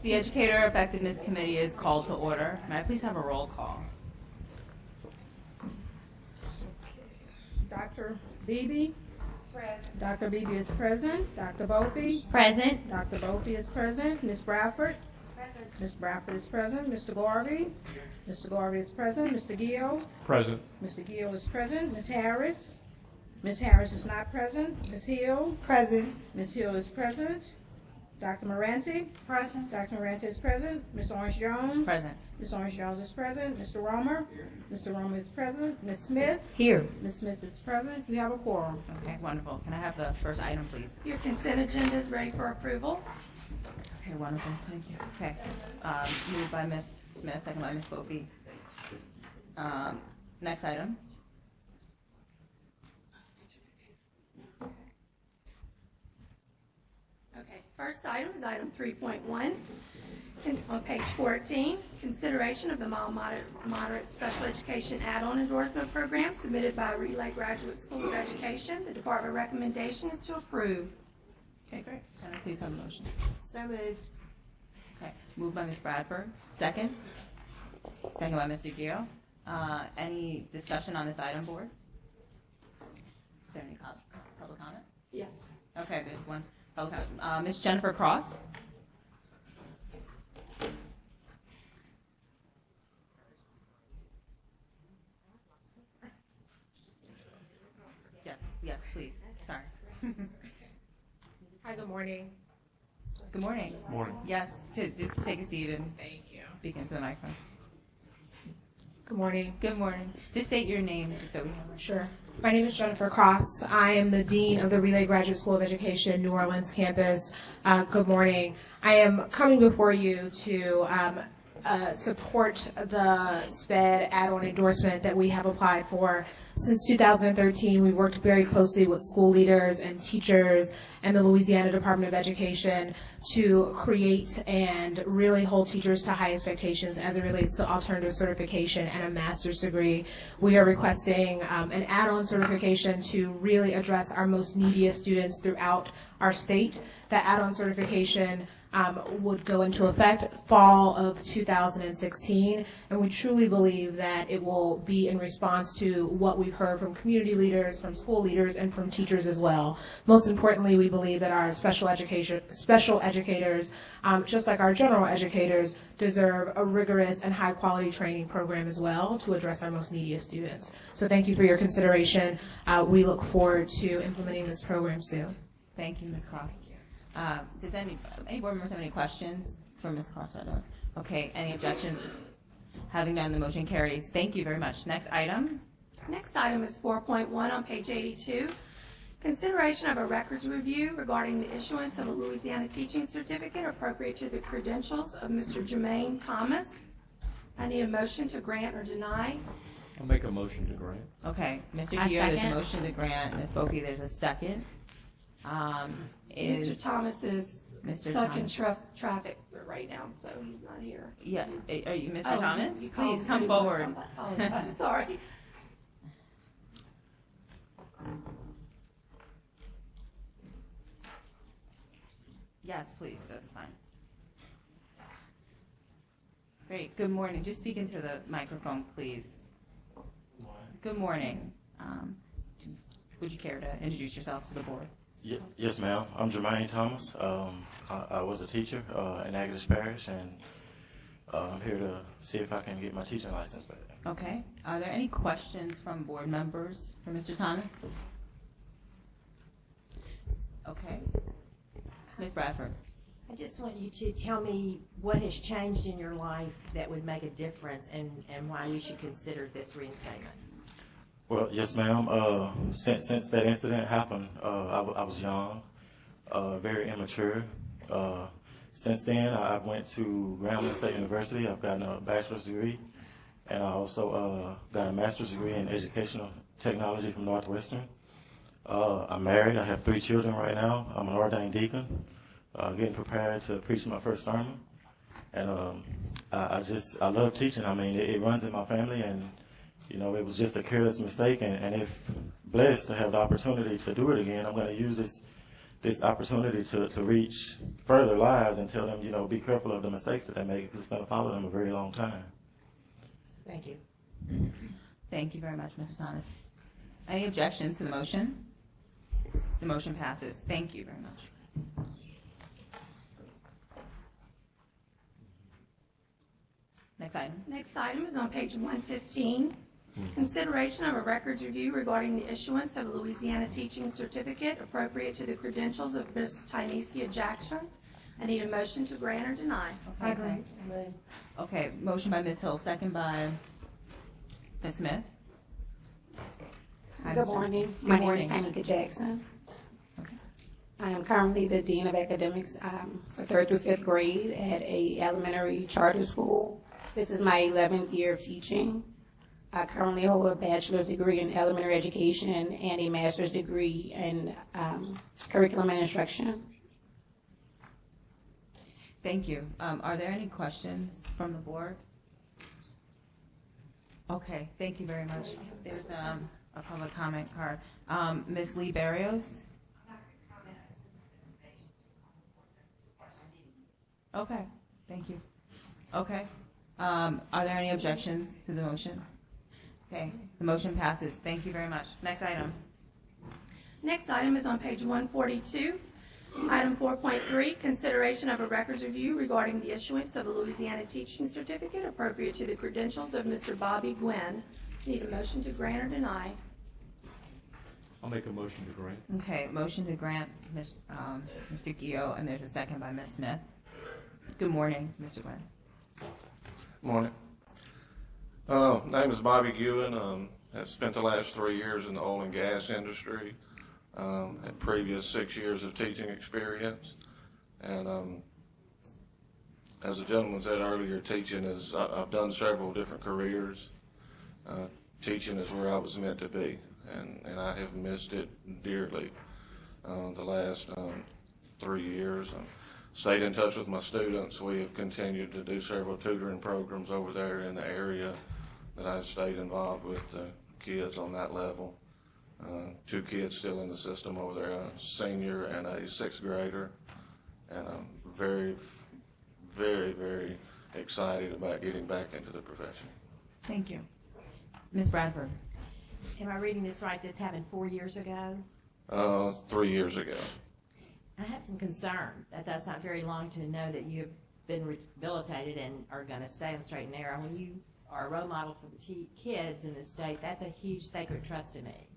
The Educator Effectiveness Committee is called to order. May I please have a roll call? Dr. Beebe? Present. Dr. Beebe is present. Dr. Volpe? Present. Dr. Volpe is present. Ms. Bradford? Present. Ms. Bradford is present. Mr. Garvey? Mr. Garvey is present. Mr. Gill? Present. Mr. Gill is present. Ms. Harris? Ms. Harris is not present. Ms. Hill? Present. Ms. Hill is present. Dr. Moranti? Present. Dr. Moranti is present. Ms. Orange Jones? Present. Ms. Orange Jones is present. Mr. Romer? Mr. Romer is present. Ms. Smith? Here. Ms. Smith is present. We have a quorum. Okay, wonderful. Can I have the first item, please? Your consent agenda is ready for approval. Okay, wonderful. Thank you. Okay. Moved by Ms. Smith, second by Ms. Volpe. Next item. Okay, first item is item 3.1. On page 14, consideration of the mild moderate special education add-on endorsement program submitted by Relay Graduate School of Education. The department recommendation is to approve. Okay, great. Can I please have a motion? So moved. Okay, moved by Ms. Bradford. Second? Second by Mr. Gill. Any discussion on this item, board? Is there any public comment? Yes. Okay, there's one public comment. Ms. Jennifer Cross? Yes, please. Sorry. Hi, good morning. Good morning. Morning. Yes, just take a seat and Thank you. speak into the microphone. Good morning. Good morning. Just state your name just so we know. Sure. My name is Jennifer Cross. I am the Dean of the Relay Graduate School of Education, New Orleans campus. Good morning. I am coming before you to support the SPED add-on endorsement that we have applied for. Since 2013, we've worked very closely with school leaders and teachers and the Louisiana Department of Education to create and really hold teachers to high expectations as it relates to alternative certification and a master's degree. We are requesting an add-on certification to really address our most neediest students throughout our state. That add-on certification would go into effect fall of 2016, and we truly believe that it will be in response to what we've heard from community leaders, from school leaders, and from teachers as well. Most importantly, we believe that our special educators, just like our general educators, deserve a rigorous and high-quality training program as well to address our most neediest students. So thank you for your consideration. We look forward to implementing this program soon. Thank you, Ms. Cross. Does any board members have any questions for Ms. Cross? Okay, any objections? Having none, the motion carries. Thank you very much. Next item. Next item is 4.1 on page 82. Consideration of a records review regarding the issuance of a Louisiana teaching certificate appropriate to the credentials of Mr. Jermaine Thomas. I need a motion to grant or deny. I'll make a motion to grant. Okay, Mr. I Gill, there's a second. motion to grant. Ms. Volpe, there's a second. Mr. Thomas is Mr. stuck Thomas. in traffic right now, so he's not here. Yeah, are you Mr. Oh, Thomas? you called Please come too, forward. Oh, I'm sorry. Yes, please, that's fine. Great, good morning. Just speak into the microphone, please. Good morning. Would you care to introduce yourself to the board? Yes, ma'am. I'm Jermaine Thomas. I was a teacher in Natchitoches Parish, and I'm here to see if I can get my teaching license back. Okay. Are there any questions from board members for Mr. Thomas? Okay. Ms. Bradford. I just want you to tell me what has changed in your life that would make a difference and why you should consider this reinstatement. Well, yes, ma'am. Since that incident happened, I was young, very immature. Since then, I went to Grambling State University. I've gotten a bachelor's degree, and I also got a master's degree in educational technology from Northwestern. I'm married. I have 3 children right now. I'm an ordained deacon, getting prepared to preach my first sermon. And I love teaching. I mean, it runs in my family, and you know, it was just a careless mistake. And if blessed to have the opportunity to do it again, I'm going to use this opportunity to reach further lives and tell them, be careful of the mistakes that they make because it's going to follow them a very long time. Thank you. Thank you very much, Mr. Thomas. Any objections to the motion? The motion passes. Thank you very much. Next item. Next item is on page 115. Consideration of a records review regarding the issuance of a Louisiana teaching certificate appropriate to the credentials of Ms. Tynesia Jackson. I need a motion to grant or deny. Okay, great. Okay, motion by Ms. Hill, second by Ms. Smith. Good morning. My name is Tamika Jackson. Okay. I am currently the Dean of Academics for 3rd through 5th grade at a elementary charter school. This is my 11th year of teaching. I currently hold a bachelor's degree in elementary education and a master's degree in curriculum and instruction. Thank you. Are there any questions from the board? Okay, thank you very much. There's a public comment card. Ms. Lee Barrios? Okay, thank you. Okay. Are there any objections to the motion? Okay, the motion passes. Thank you very much. Next item. Next item is on page 142. Item 4.3, consideration of a records review regarding the issuance of a Louisiana teaching certificate appropriate to the credentials of Mr. Bobby Gwynn. Need a motion to grant or deny. I'll make a motion to grant. Okay, motion to grant Mr. Gio, and there's a second by Ms. Smith. Good morning, Mr. Gwynn. Morning. Name is Bobby Ewan. I've spent the last 3 years in the oil and gas industry. Had previous 6 years of teaching experience. And as the gentleman said earlier, teaching is, I've done several different careers. Teaching is where I was meant to be, and I have missed it dearly the last 3 years. Stayed in touch with my students. We have continued to do several tutoring programs over there in the area that I've stayed involved with kids on that level. 2 kids still in the system over there, a senior and a 6th grader. And I'm very, very, very excited about getting back into the profession. Thank you. Ms. Bradford. Am I reading this right? This happened 4 years ago? 3 years ago. I have some concern that that's not very long to know that you've been rehabilitated and are going to stay on the straight and narrow. When you are a role model for the kids in the state, that's a huge sacred trust to me.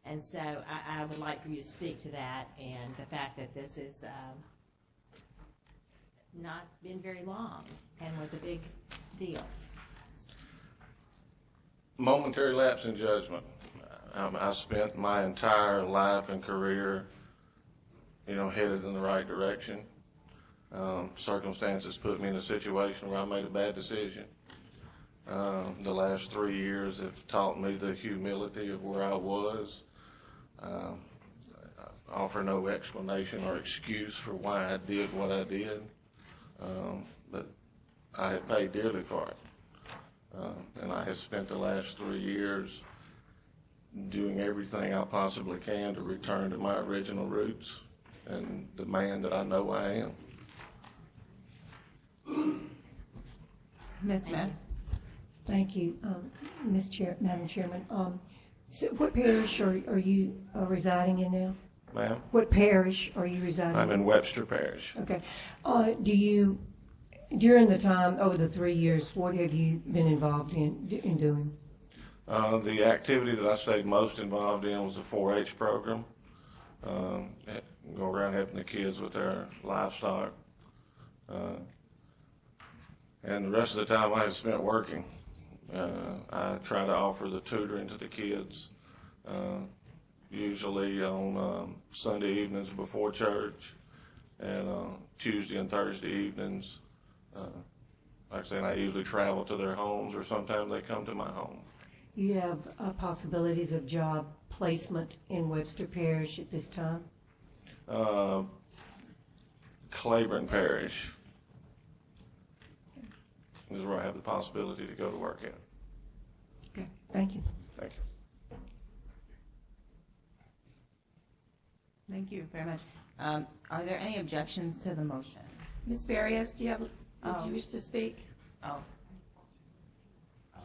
And so I would like for you to speak to that and the fact that this is not been very long and was a big deal. Momentary lapse in judgment. I spent my entire life and career, headed in the right direction. Circumstances put me in a situation where I made a bad decision. The last 3 years have taught me the humility of where I was. I offer no explanation or excuse for why I did what I did, but I have paid dearly for it. And I have spent the last 3 years doing everything I possibly can to return to my original roots and the man that I know I am. Ms. Smith. Thank you, Madam Chairman. So what parish are you residing in now? Ma'am? What parish are you residing I'm in Webster Parish. Okay. Do you, during the time, over the 3 years, what have you been involved in doing? The activity that I stayed most involved in was the 4-H program. Go around helping the kids with their livestock. And the rest of the time I have spent working. I try to offer the tutoring to the kids, usually on Sunday evenings before church and Tuesday and Thursday evenings. Like I said, I usually travel to their homes or sometimes they come to my home. You have possibilities of job placement in Webster Parish at this time? Claiborne Parish is where I have the possibility to go to work at. Okay, thank you. Thank you. Thank you very much. Are there any objections to the motion? Ms. Barrios, do you have, Oh. do you wish to speak? Oh. Okay.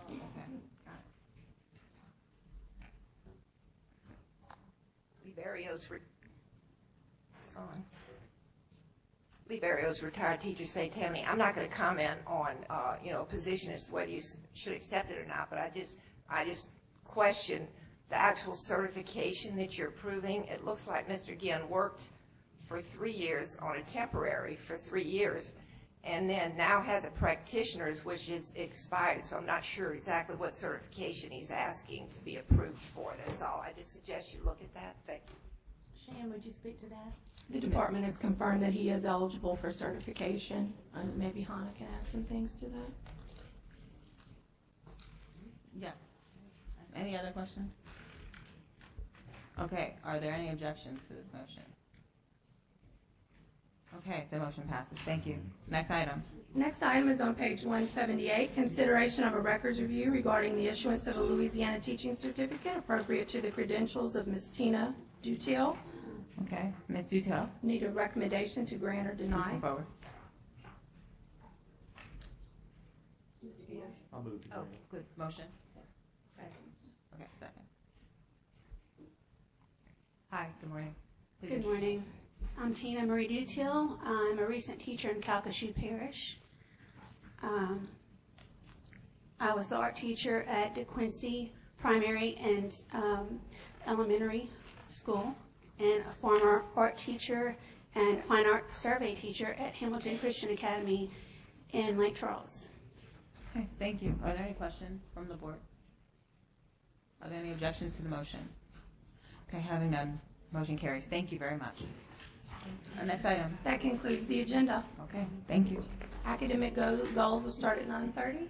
Lee Barrios, retired teacher, say Tammany. I'm not going to comment on, position as to whether you should accept it or not, but I just question the actual certification that you're approving. It looks like Mr. Ginn worked for 3 years on a temporary for 3 years, and then now has a practitioner's which is expired, so I'm not sure exactly what certification he's asking to be approved for. That's all. I just suggest you look at that. Thank you. Shan, would you speak to that? The department has confirmed that he is eligible for certification, and maybe Hannah can add some things to that. Yes. Any other questions? Okay, are there any objections to this motion? Okay, the motion passes. Thank you. Next item. Next item is on page 178, consideration of a records review regarding the issuance of a Louisiana teaching certificate appropriate to the credentials of Ms. Tina Dutil. Okay, Ms. Dutel, Need a recommendation to grant or please deny. come forward. I'll move to Oh, grant. good. Motion? Okay, second. Hi, good morning. Please Good morning. I'm Tina Marie Dutil. I'm a recent teacher in Calcasieu Parish. I was the art teacher at DeQuincy Primary and Elementary School, and a former art teacher and fine art survey teacher at Hamilton Christian Academy in Lake Charles. Okay, thank you. Are there any questions from the board? Are there any objections to the motion? Okay, having none, motion carries. Thank you very much. Next item. That concludes the agenda. Okay, thank you. Academic goals will start at 9:30.